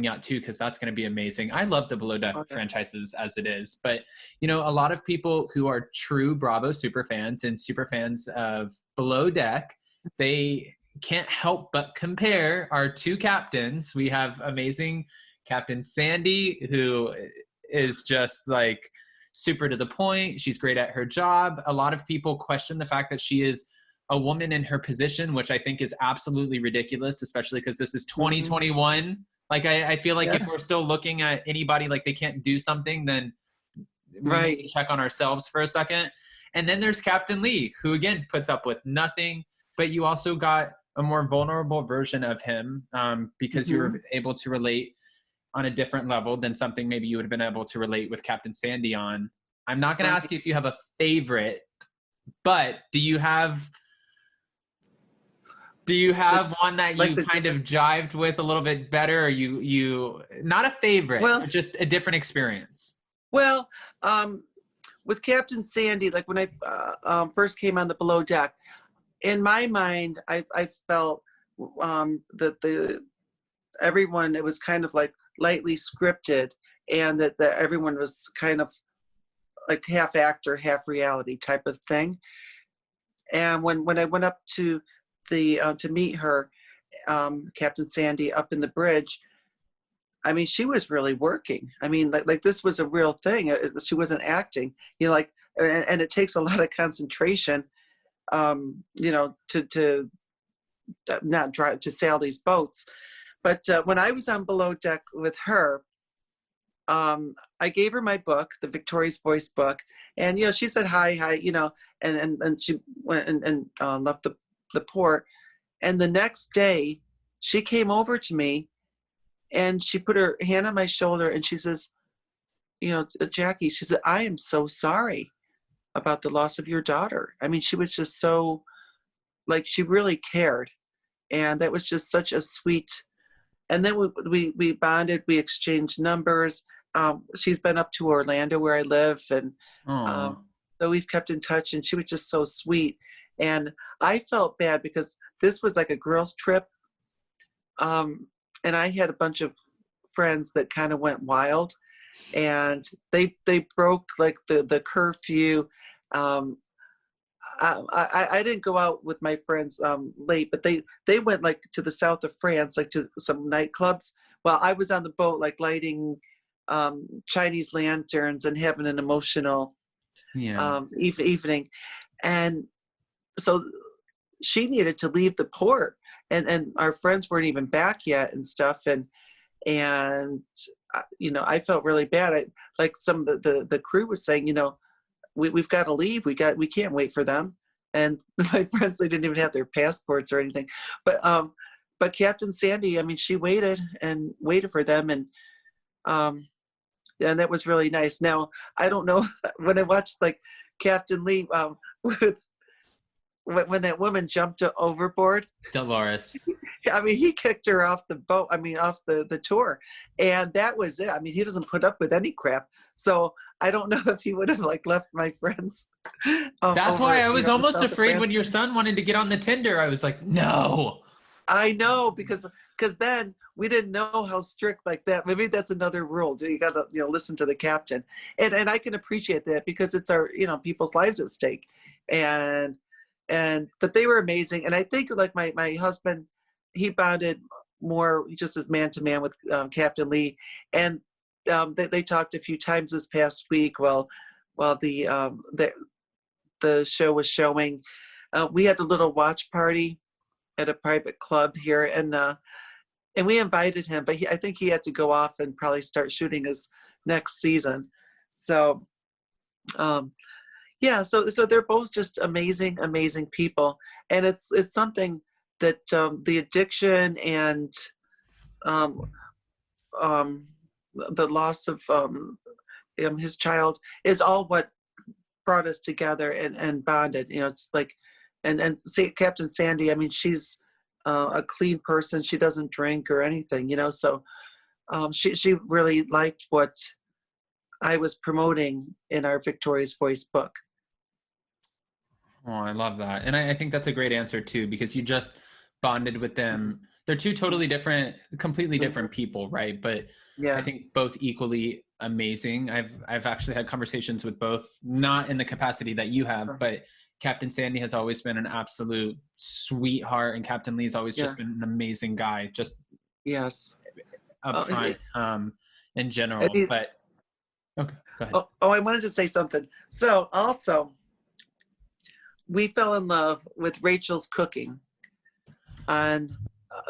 Yacht 2, because that's going to be amazing. I love the Below Deck franchises as it is, but a lot of people who are true Bravo super fans and super fans of Below Deck, they can't help but compare our two captains. We have amazing Captain Sandy, who is just like super to the point. She's great at her job. A lot of people question the fact that she is a woman in her position, which I think is absolutely ridiculous, especially because this is 2021. Like, I feel like if we're still looking at anybody like they can't do something, then we need to check on ourselves for a second. And then there's Captain Lee, who again puts up with nothing, but you also got a more vulnerable version of him because you were able to relate on a different level than something maybe you would have been able to relate with Captain Sandy on. I'm not going to ask you if you have a favorite, but do you have one that you kind of jived with a little bit better, or you not a favorite, but just a different experience? Well, with Captain Sandy, like when I first came on the below deck, in my mind, I felt that everyone, it was kind of like lightly scripted, and that everyone was kind of like half actor, half reality type of thing. And when I went up to meet her, Captain Sandy, up in the bridge, I mean, she was really working. I mean, like this was a real thing. She wasn't acting, you know, like, and it takes a lot of concentration, you know, to not drive, to sail these boats. But when I was on below deck with her, I gave her my book, the Victoria's Voice book, and you know, she said hi, you know, and she went and left the port. And the next day, she came over to me, and she put her hand on my shoulder, and she says, you know, Jackie, she said, I am so sorry about the loss of your daughter. I mean, she was just so, like, she really cared, and that was just such a sweet. And then we bonded, we exchanged numbers. She's been up to Orlando where I live, and so we've kept in touch, and she was just so sweet. And I felt bad because this was like a girls' trip, and I had a bunch of friends that kind of went wild, and they broke like the curfew. I didn't go out with my friends late, but they went like to the south of France, like to some nightclubs. While I was on the boat, like lighting Chinese lanterns and having an emotional evening. And so she needed to leave the port, and our friends weren't even back yet and stuff. And you know, I felt really bad. Like some of the crew was saying, you know, we've got to leave. We can't wait for them. And my friends, they didn't even have their passports or anything. But Captain Sandy, I mean, she waited for them, and that was really nice. Now, I don't know, when I watched like Captain Lee when that woman jumped overboard, Dolores. I mean, he kicked her off the boat. I mean, off the tour, and that was it. I mean, he doesn't put up with any crap. So I don't know if he would have like left my friends. That's why I was almost afraid when your son wanted to get on the Tinder. I was like, no. I know, because then we didn't know how strict like that. Maybe that's another rule. You got to, you know, listen to the captain, and I can appreciate that because it's our, you know, people's lives at stake, but they were amazing. And I think like my husband, he bonded more just as man to man with Captain Lee, and they talked a few times this past week while the show was showing. We had a little watch party at a private club here, and we invited him, but I think he had to go off and probably start shooting his next season. So yeah, so they're both just amazing people, and it's something that the addiction and the loss of his child is all what brought us together and bonded. You know, it's like, and see, Captain Sandy, I mean, she's a clean person. She doesn't drink or anything, you know, so she really liked what I was promoting in our Victoria's Voice book. Oh, I love that. And I think that's a great answer too, because you just bonded with them. They're two totally different, completely different people, right? But yeah, I think both equally amazing. I've actually had conversations with both, not in the capacity that you have, but Captain Sandy has always been an absolute sweetheart, and Captain Lee's always Yeah. just been an amazing guy, just Yes. up front, in general. I mean, But okay, go ahead. I wanted to say something. So also, we fell in love with Rachel's cooking. And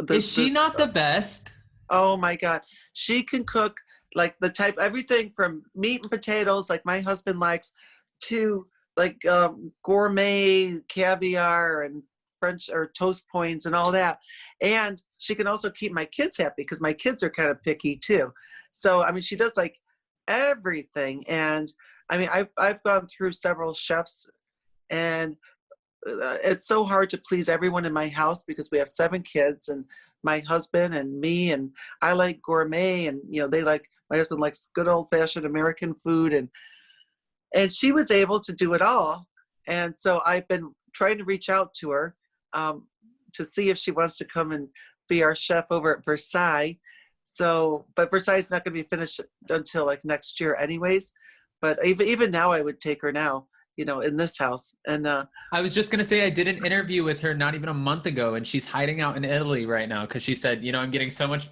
Is she not the best? Oh my God. She can cook like everything from meat and potatoes, like my husband likes, to like gourmet caviar and French or toast points and all that. And she can also keep my kids happy because my kids are kind of picky too. So, I mean, she does like everything. And I mean, I've gone through several chefs, and it's so hard to please everyone in my house because we have 7 kids and my husband and me, and I like gourmet, and my husband likes good old fashioned American food, and she was able to do it all. And so I've been trying to reach out to her to see if she wants to come and be our chef over at Versailles. So, but Versailles is not going to be finished until like next year anyways. But even now I would take her now, in this house. And I was just going to say, I did an interview with her not even a month ago, and she's hiding out in Italy right now because she said, I'm getting so much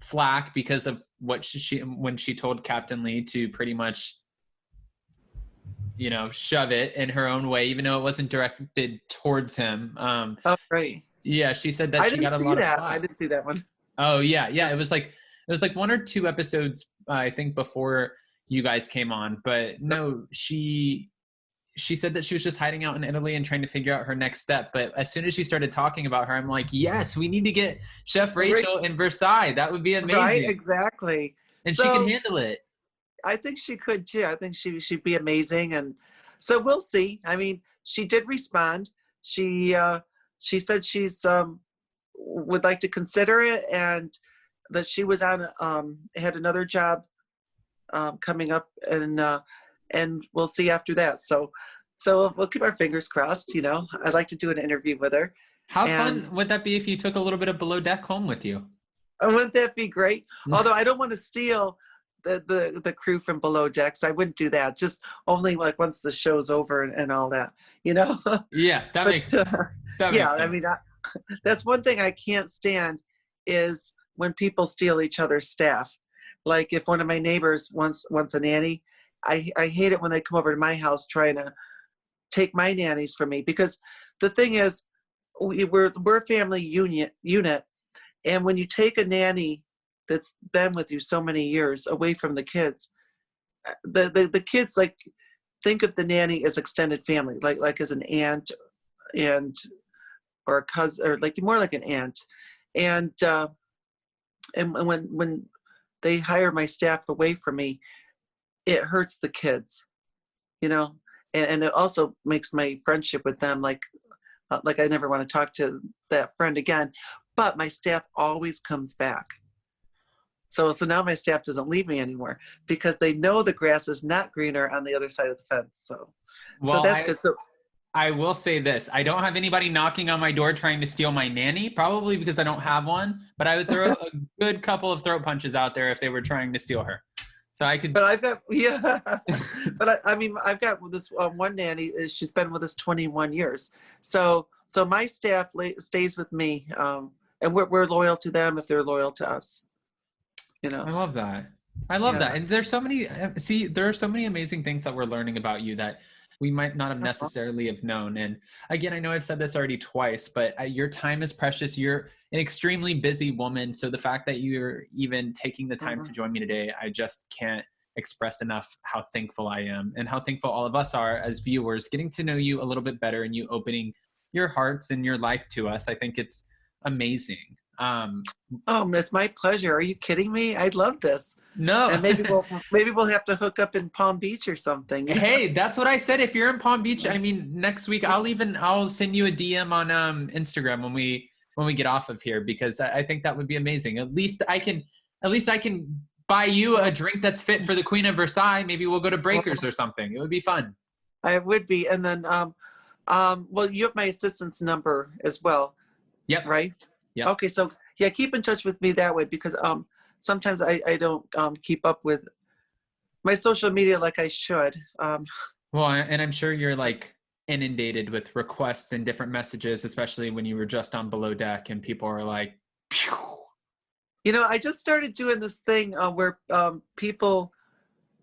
flack because of what when she told Captain Lee to pretty much, shove it in her own way, even though it wasn't directed towards him. Oh, right. Yeah, she said that she got a lot of flack. I didn't see that one. Oh, yeah. It was like 1 or 2 episodes, I think, before you guys came on. But no, she said that she was just hiding out in Italy and trying to figure out her next step. But as soon as she started talking about her, I'm like, yes, we need to get Chef Rachel in Versailles. That would be amazing. Right, exactly. And she can handle it. I think she could too. I think she'd be amazing. And so we'll see. I mean, she did respond. She said she's would like to consider it, and that she was had another job coming up, and we'll see after that. So we'll keep our fingers crossed. I'd like to do an interview with her. How fun would that be if you took a little bit of Below Deck home with you? Wouldn't that be great? Although I don't want to steal the crew from Below Decks. I wouldn't do that. Just only like once the show's over and all that. Yeah, that makes sense. I mean, that's one thing I can't stand is when people steal each other's staff. Like if one of my neighbors wants a nanny, I hate it when they come over to my house trying to take my nannies from me, because the thing is, we're a family unit, and when you take a nanny that's been with you so many years away from the kids, the kids like think of the nanny as extended family, like as an aunt or a cousin, or like more like an aunt, and when they hire my staff away from me, it hurts the kids, and it also makes my friendship with them like I never want to talk to that friend again. But my staff always comes back. So now my staff doesn't leave me anymore because they know the grass is not greener on the other side of the fence. So that's good. So I will say this. I don't have anybody knocking on my door trying to steal my nanny, probably because I don't have one, but I would throw a good couple of throat punches out there if they were trying to steal her. So I could. But I've got, but I mean, I've got this one nanny. She's been with us 21 years. So my staff stays with me, and we're loyal to them if they're loyal to us. I love that. I love that. And there's so many, there are so many amazing things that we're learning about you that we might not have necessarily have known. And again, I know I've said this already twice, but your time is precious. You're an extremely busy woman. So the fact that you're even taking the time to join me today, I just can't express enough how thankful I am, and how thankful all of us are as viewers, getting to know you a little bit better and you opening your hearts and your life to us. I think it's amazing. It's my pleasure. Are you kidding me? I'd love this. No. And maybe we'll have to hook up in Palm Beach or something. Hey, that's what I said. If you're in Palm Beach, I mean, next week I'll send you a DM on Instagram when we get off of here, because I think that would be amazing. At least I can buy you a drink that's fit for the Queen of Versailles. Maybe we'll go to Breakers or something. It would be fun. I would be. And then well, you have my assistant's number as well. Yep. Right? Yeah. Okay, so yeah, keep in touch with me that way, because sometimes I don't keep up with my social media like I should. Well, and I'm sure you're like inundated with requests and different messages, especially when you were just on Below Deck and people are like, phew. You know, I just started doing this thing where people,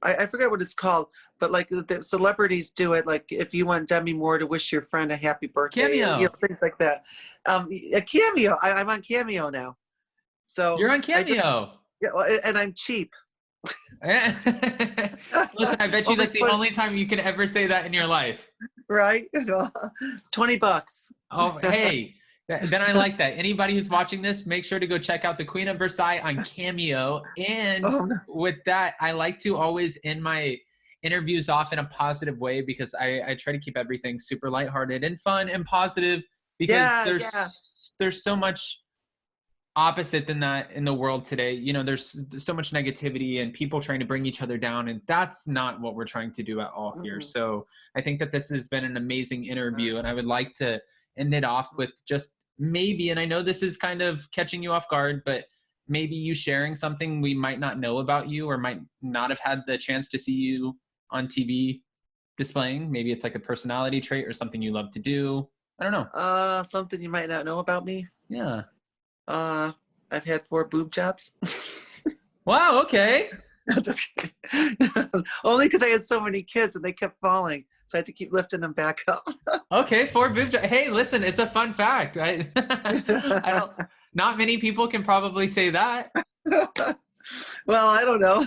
I forget what it's called, but like the celebrities do it. Like if you want Demi Moore to wish your friend a happy birthday, Cameo. you know, things like that. A Cameo. I'm on Cameo now. So You're on Cameo. And I'm cheap. Listen, I bet you that's the only time you can ever say that in your life. Right? $20. Oh, hey. Then I like that. Anybody who's watching this, make sure to go check out the Queen of Versailles on Cameo. And with that, I like to always end my interviews off in a positive way because I try to keep everything super lighthearted and fun and positive because there's so much opposite than that in the world today. You know, there's so much negativity and people trying to bring each other down, and that's not what we're trying to do at all here. So I think that this has been an amazing interview, and I would like to end it off with just maybe, and I know this is kind of catching you off guard, but maybe you sharing something we might not know about you or might not have had the chance to see you on TV displaying. Maybe it's like a personality trait or something you love to do. I don't know. Something you might not know about me. Yeah. I've had 4 boob jobs. Wow, okay. Just only because I had so many kids and they kept falling, so I had to keep lifting them back up. Okay, 4 boob jobs. Hey, listen, it's a fun fact. I don't. Not many people can probably say that. Well, I don't know.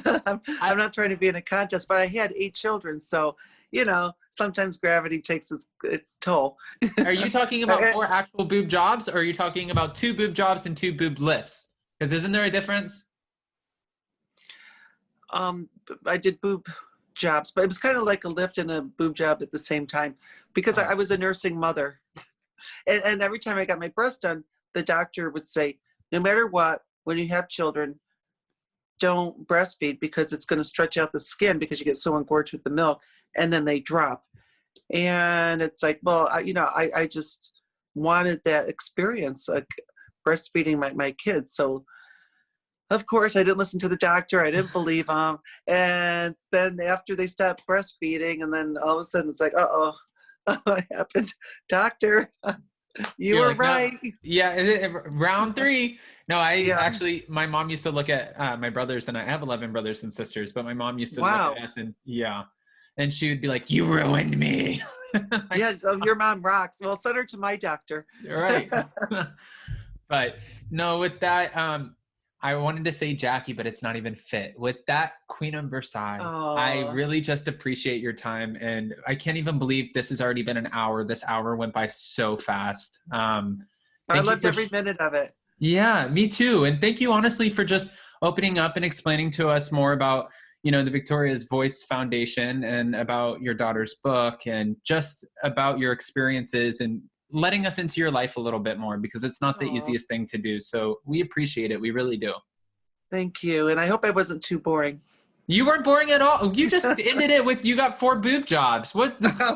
I'm not trying to be in a contest, but I had 8 children, so you know, sometimes gravity takes its toll. Are you talking about 4 actual boob jobs, or are you talking about 2 boob jobs and 2 boob lifts? Because isn't there a difference? I did boob jobs, but it was kind of like a lift and a boob job at the same time because I was a nursing mother. And every time I got my breast done, the doctor would say, no matter what, when you have children, don't breastfeed because it's going to stretch out the skin because you get so engorged with the milk and then they drop. And it's like, well, I just wanted that experience, like breastfeeding my kids. So of course I didn't listen to the doctor. I didn't believe him. And then after they stopped breastfeeding, and then all of a sudden it's like, what happened? Doctor, you were like, right. No. Yeah, round 3. No, actually, my mom used to look at my brothers, and I have 11 brothers and sisters, but my mom used to look at us and she would be like, you ruined me. Yes, your mom rocks. Well, send her to my doctor. Right. But no, with that, I wanted to say Jackie, but it's not even fit. With that, Queen of Versailles, I really just appreciate your time. And I can't even believe this has already been an hour. This hour went by so fast. I loved every minute of it. Yeah, me too. And thank you, honestly, for just opening up and explaining to us more about, the Victoria's Voice Foundation and about your daughter's book and just about your experiences and letting us into your life a little bit more, because it's not the easiest thing to do. So we appreciate it. We really do. Thank you. And I hope I wasn't too boring. You weren't boring at all. You just ended it with, you got 4 boob jobs. What? Oh,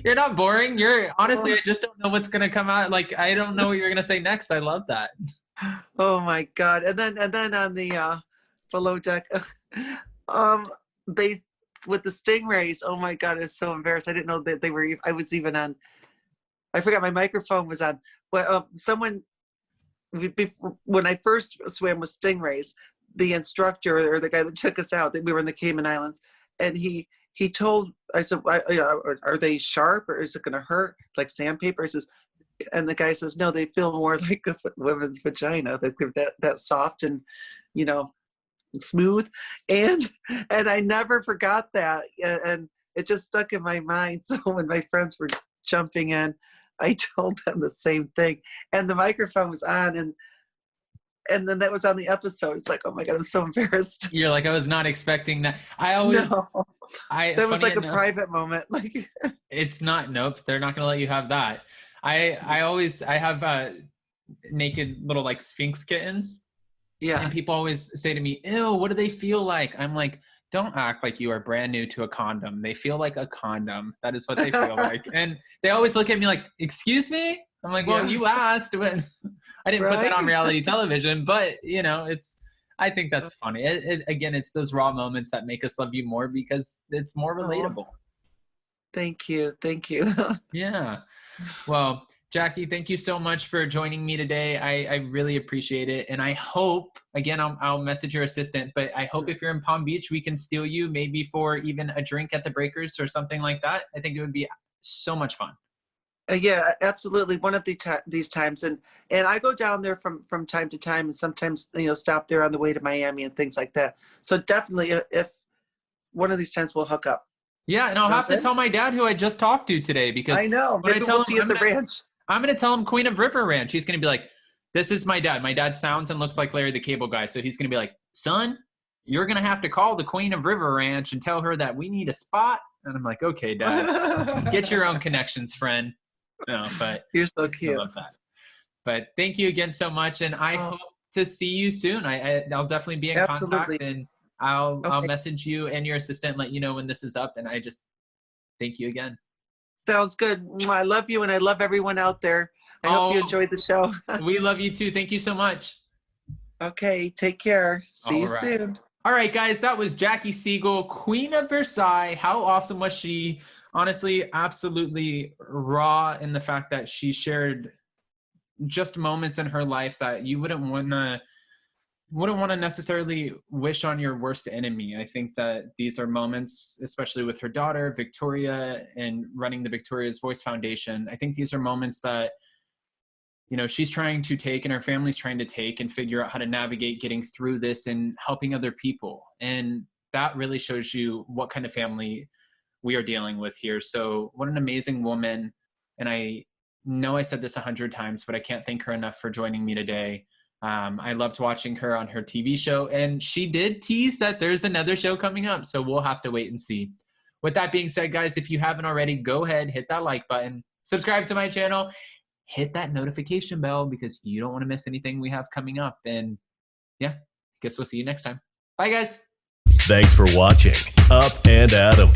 you're not boring. Honestly, I just don't know what's going to come out. Like, I don't know what you're going to say next. I love that. Oh my God. And then on the Below Deck, they, with the stingrays, oh my God, I was so embarrassed. I didn't know that I was even on, I forgot my microphone was on. Well, when I first swam with stingrays, the instructor or the guy that took us out, we were in the Cayman Islands, and he told, I said, are they sharp or is it going to hurt like sandpaper? He says, and the guy says, no, they feel more like a woman's vagina. They're that soft and, smooth. And I never forgot that. And it just stuck in my mind. So when my friends were jumping in, I told them the same thing. And the microphone was on, and then that was on the episode. It's like, oh my God, I'm so embarrassed. You're like, I was not expecting that. That was like a private moment. Like, it's not. Nope, they're not gonna let you have that. I have naked little like Sphinx kittens. Yeah. And people always say to me, ew, what do they feel like? I'm like, don't act like you are brand new to a condom. They feel like a condom. That is what they feel like. And they always look at me like, excuse me? I'm like, well, you asked. I didn't put that on reality television, but I think that's funny. Again, it's those raw moments that make us love you more because it's more relatable. Thank you. Thank you. Yeah. Well, Jackie, thank you so much for joining me today. I really appreciate it. And I hope, again, I'll message your assistant, but I hope if you're in Palm Beach, we can steal you maybe for even a drink at the Breakers or something like that. I think it would be so much fun. Yeah, absolutely. One of these times, and I go down there from time to time, and sometimes stop there on the way to Miami and things like that. So definitely, if one of these times we'll hook up. Yeah, and I'll have to tell my dad who I just talked to today, because I know. when I tell we'll him see you at the ranch. I'm going to tell him Queen of River Ranch. He's going to be like, this is my dad. My dad sounds and looks like Larry the Cable Guy. So he's going to be like, son, you're going to have to call the Queen of River Ranch and tell her that we need a spot. And I'm like, okay, Dad, get your own connections, friend. No, but you're so cute. I love that. But thank you again so much. And I hope to see you soon. I'll definitely be in contact, and I'll message you and your assistant, let you know when this is up. And I just thank you again. Sounds good. I love you, and I love everyone out there. I hope you enjoyed the show. We love you too. Thank you so much. Okay, take care. See you soon. All right, guys, that was Jackie Siegel, Queen of Versailles. How awesome was she? Honestly, absolutely raw in the fact that she shared just moments in her life that you wouldn't want to necessarily wish on your worst enemy. I think that these are moments, especially with her daughter, Victoria, and running the Victoria's Voice Foundation. I think these are moments that, she's trying to take and her family's trying to take and figure out how to navigate getting through this and helping other people. And that really shows you what kind of family we are dealing with here. So what an amazing woman. And I know I said this 100 times, but I can't thank her enough for joining me today. I loved watching her on her TV show, and she did tease that there's another show coming up, so we'll have to wait and see. With that being said, guys, if you haven't already, go ahead, hit that like button, subscribe to my channel, hit that notification bell, because you don't want to miss anything we have coming up. And yeah, guess we'll see you next time. Bye, guys. Thanks for watching Up and Adam.